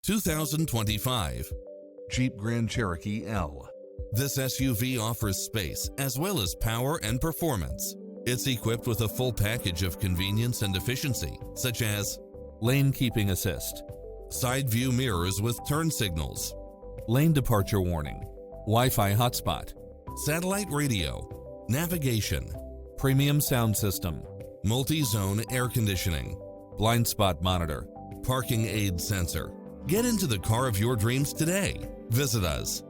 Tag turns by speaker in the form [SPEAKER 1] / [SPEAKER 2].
[SPEAKER 1] 2025 Jeep Grand Cherokee L. This SUV offers space as well as power and performance. It's equipped with a full package of convenience and efficiency, such as lane keeping assist, side view mirrors with turn signals, lane departure warning, Wi-Fi hotspot, satellite radio, navigation, premium sound system, multi-zone air conditioning, blind spot monitor, parking aid sensor. Get into the car of your dreams today. Visit us.